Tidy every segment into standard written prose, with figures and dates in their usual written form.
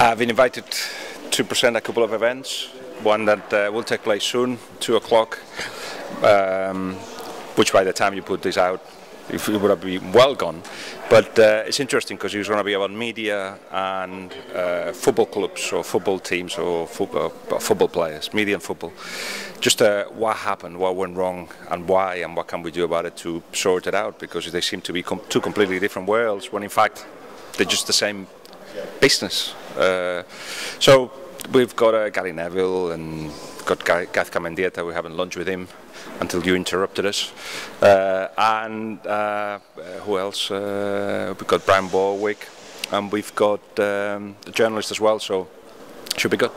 I've been invited to present a couple of events. One that will take place soon, 2 o'clock, which by the time you put this out, it would have been well gone. But it's interesting because it's going to be about media and football clubs or football teams or football players, media and football. Just what happened, what went wrong, and why, and what can we do about it to sort it out, because they seem to be two completely different worlds when in fact they're just the same business. So we've got Gary Neville and got Gath Mendieta. We haven't lunch with him until you interrupted us. And who else? We've got Brian Borwick, and we've got a journalist as well, so should be good.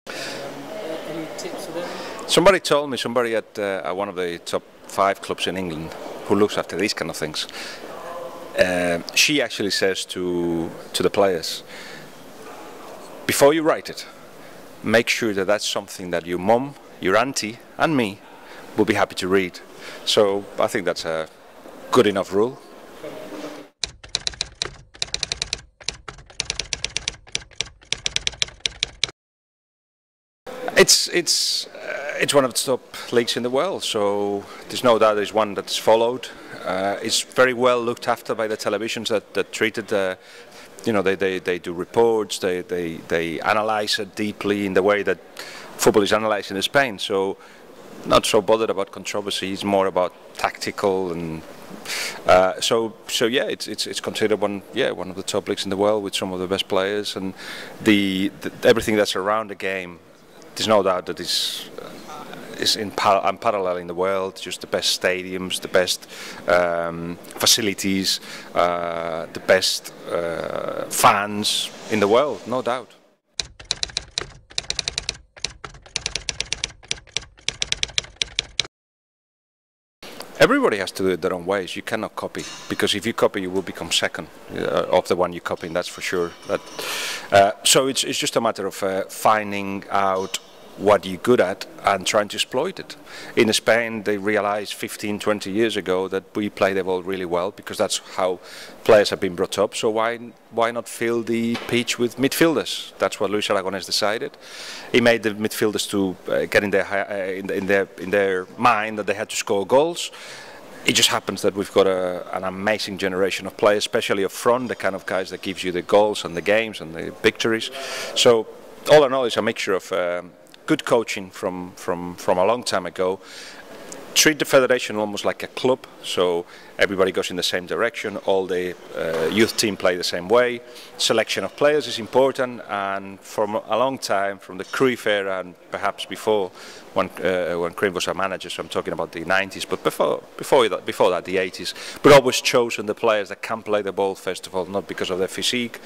Any tips for them? Somebody told me, somebody at one of the top 5 clubs in England who looks after these kind of things, she actually says to the players, before you write it, make sure that that's something that your mum, your auntie and me will be happy to read. So I think that's a good enough rule. It's one of the top leagues in the world, so there's no doubt it's one that's followed. It's very well looked after by the televisions that treat it. You know, they do reports, they analyse it deeply in the way that football is analysed in Spain. So not so bothered about controversy. It's more about tactical and so yeah, it's considered one of the top leagues in the world with some of the best players, and everything that's around the game. There's no doubt that it's unparalleled in the world. Just the best stadiums, the best facilities, the best fans in the world, no doubt. Everybody has to do it their own ways. You cannot copy, because if you copy, you will become second of the one you're copying. That's for sure. So it's just a matter of finding out what you're good at and trying to exploit it. In Spain, they realized 15, 20 years ago that we play the ball really well, because that's how players have been brought up. So why not fill the pitch with midfielders? That's what Luis Aragonés decided. He made the midfielders to get in their mind that they had to score goals. It just happens that we've got an amazing generation of players, especially up front, the kind of guys that gives you the goals and the games and the victories. So all in all, it's a mixture of good coaching from a long time ago. Treat the federation almost like a club, so everybody goes in the same direction. All the youth team play the same way. Selection of players is important, and from a long time, from the Cruyff era and perhaps before, when Cruyff was a manager, so I'm talking about the 90s, but before that, the 80s, but always chosen the players that can play the ball first of all, not because of their physique.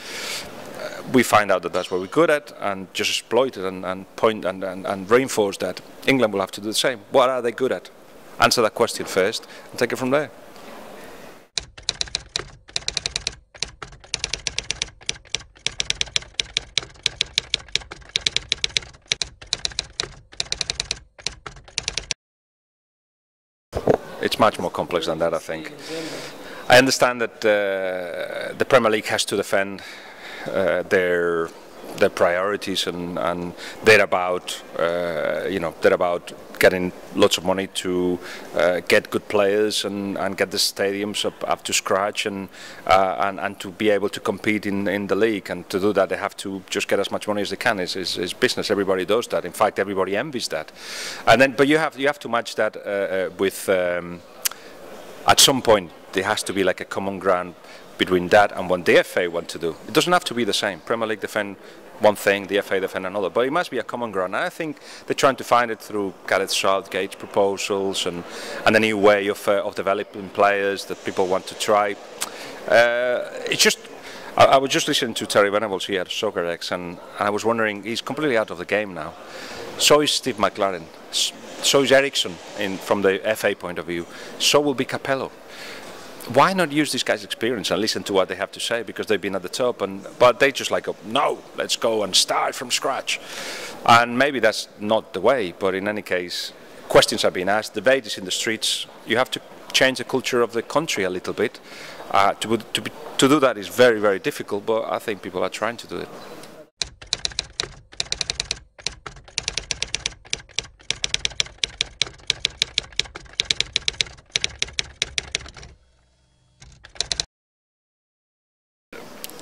We find out that that's what we're good at, and just exploit it and reinforce that. England will have to do the same. What are they good at? Answer that question first and take it from there. It's much more complex than that, I think. I understand that the Premier League has to defend their priorities, and they're about they're about getting lots of money to get good players and get the stadiums up to scratch and to be able to compete in the league. And to do that, they have to just get as much money as they can. It's business. Everybody does that. In fact, everybody envies that. And then, but you have to match that with at some point there has to be like a common ground between that and what the FA want to do. It doesn't have to be the same. Premier League defend one thing, the FA defend another, but it must be a common ground. And I think they're trying to find it through Gareth Southgate's proposals and a new way of developing players that people want to try. It's just, I was just listening to Terry Venables here at Soccerex, and I was wondering, he's completely out of the game now. So is Steve McLaren. So is Ericsson from the FA point of view. So will be Capello. Why not use these guys' experience and listen to what they have to say, because they've been at the top, but they just like, no, let's go and start from scratch. And maybe that's not the way, but in any case, questions are being asked, debate is in the streets. You have to change the culture of the country a little bit. To do that is very, very difficult, but I think people are trying to do it.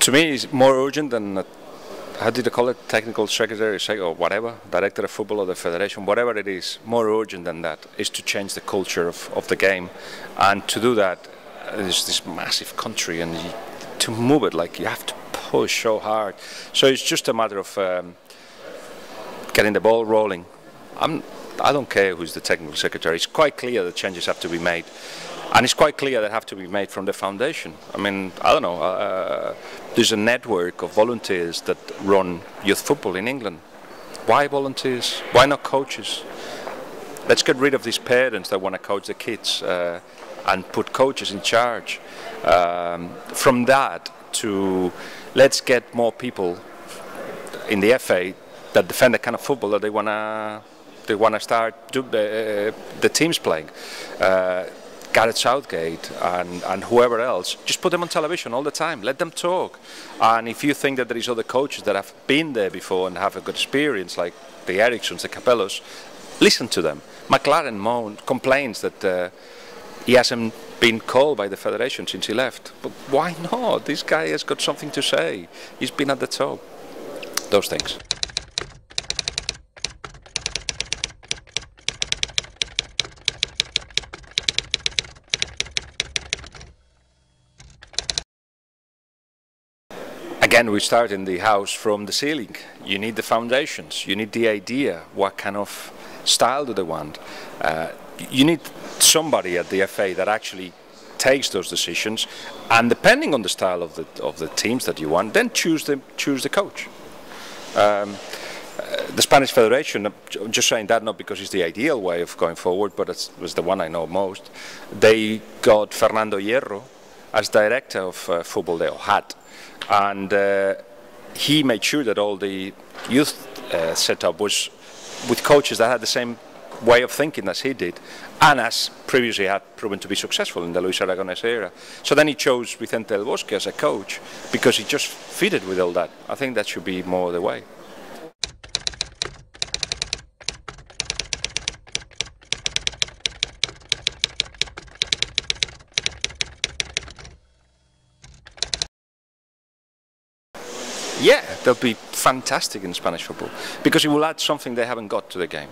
To me, it's more urgent than, how did they call it, technical secretary or whatever, director of football or the federation, whatever it is, more urgent than that is to change the culture of the game. And to do that, there's this massive country, and to move it, like, you have to push so hard. So it's just a matter of getting the ball rolling. I don't care who's the technical secretary. It's quite clear that changes have to be made. And it's quite clear they have to be made from the foundation. I mean, I don't know, there's a network of volunteers that run youth football in England. Why volunteers? Why not coaches? Let's get rid of these parents that want to coach the kids and put coaches in charge. From that to let's get more people in the FA that defend the kind of football that they want to start the teams playing. Gareth Southgate and whoever else, just put them on television all the time, let them talk. And if you think that there is other coaches that have been there before and have a good experience, like the Ericssons, the Capellos, listen to them. McLaren complains that he hasn't been called by the federation since he left, but why not? This guy has got something to say. He's been at the top. Those things. Again, we start in the house from the ceiling. You need the foundations, you need the idea, what kind of style do they want. You need somebody at the FA that actually takes those decisions, and depending on the style of the teams that you want, then choose the coach. The Spanish Federation, I'm just saying that not because it's the ideal way of going forward, but it was the one I know most. They got Fernando Hierro as director of football there, or had. And he made sure that all the youth setup was with coaches that had the same way of thinking as he did, and as previously had proven to be successful in the Luis Aragonés era. So then he chose Vicente del Bosque as a coach because he just fitted with all that. I think that should be more the way. Yeah, they'll be fantastic in Spanish football because it will add something they haven't got to the game.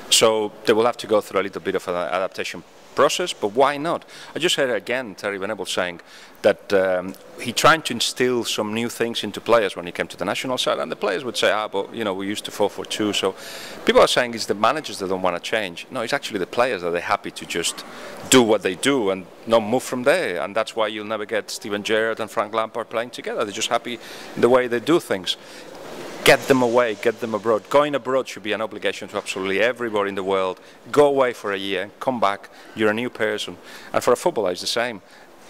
So they will have to go through a little bit of an adaptation process, but why not? I just heard again Terry Venables saying that he tried to instill some new things into players when he came to the national side, and the players would say, but you know, we used to 4-4-2. So people are saying it's the managers that don't want to change. No, it's actually the players that are happy to just do what they do and not move from there, and that's why you'll never get Steven Gerrard and Frank Lampard playing together. They're just happy in the way they do things. Get them away, get them abroad. Going abroad should be an obligation to absolutely everybody in the world. Go away for a year, come back, you're a new person. And for a footballer, it's the same.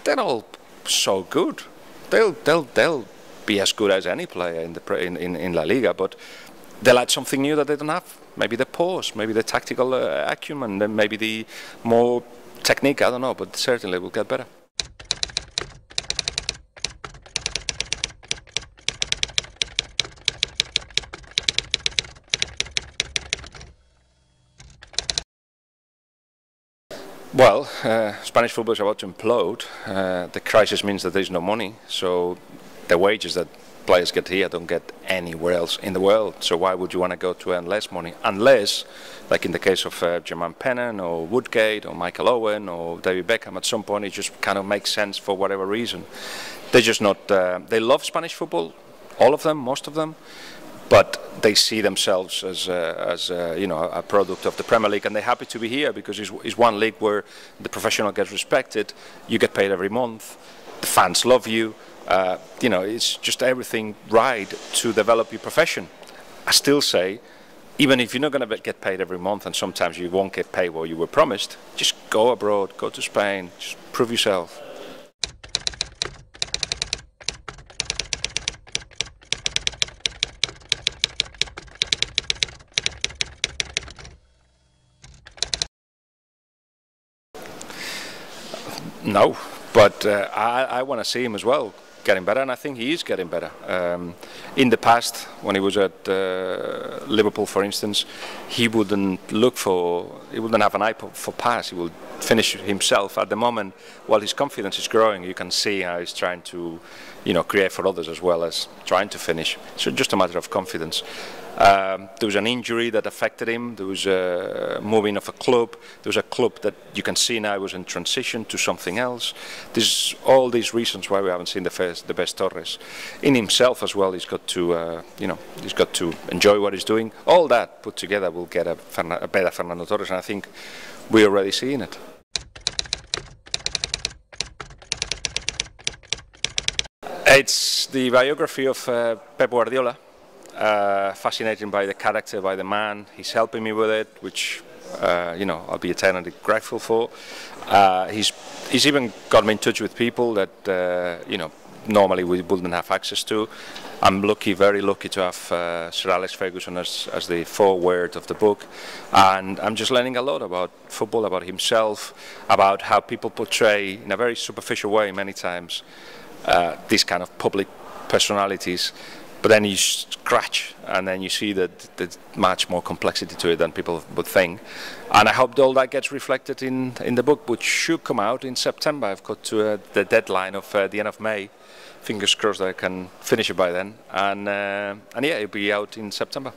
They're all so good. They'll be as good as any player in La Liga, but they'll add something new that they don't have. Maybe the pause, maybe the tactical acumen, then maybe the more technique, I don't know, but certainly will get better. Well, Spanish football is about to implode. The crisis means that there is no money, so the wages that players get here don't get anywhere else in the world. So why would you want to go to earn less money? Unless, like in the case of Jermaine Pennant or Woodgate or Michael Owen or David Beckham, at some point it just kind of makes sense for whatever reason. They're just not. They love Spanish football, all of them, most of them. But they see themselves as you know, a product of the Premier League, and they're happy to be here because it's one league where the professional gets respected. You get paid every month. The fans love you. You know, it's just everything right to develop your profession. I still say, even if you're not going to get paid every month, and sometimes you won't get paid what you were promised, just go abroad, go to Spain, just prove yourself. No, but I want to see him as well getting better, and I think he is getting better. In the past, when he was at Liverpool, for instance, he wouldn't have an eye for pass. He would finish himself. At the moment, while his confidence is growing, you can see how he's trying to, create for others as well as trying to finish. So just a matter of confidence. There was an injury that affected him. There was a moving of a club. There was a club that you can see now was in transition to something else. There's all these reasons why we haven't seen the best Torres. In himself as well, he's got to, he's got to enjoy what he's doing. All that put together will get a better Fernando Torres, and I think we're already seeing it. It's the biography of Pep Guardiola. Fascinating by the character, by the man. He's helping me with it, which I'll be eternally grateful for. He's even got me in touch with people that normally we wouldn't have access to. I'm lucky, very lucky, to have Sir Alex Ferguson as the foreword of the book, and I'm just learning a lot about football, about himself, about how people portray in a very superficial way many times these kind of public personalities. But then you scratch, and then you see that there's much more complexity to it than people would think. And I hope all that gets reflected in the book, which should come out in September. I've got to the deadline of the end of May. Fingers crossed that I can finish it by then. And yeah, it'll be out in September.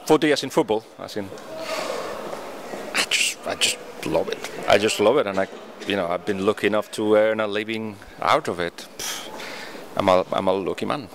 40 years in football, as in, I just love it. I just love it, and I've been lucky enough to earn a living out of it. I'm a lucky man.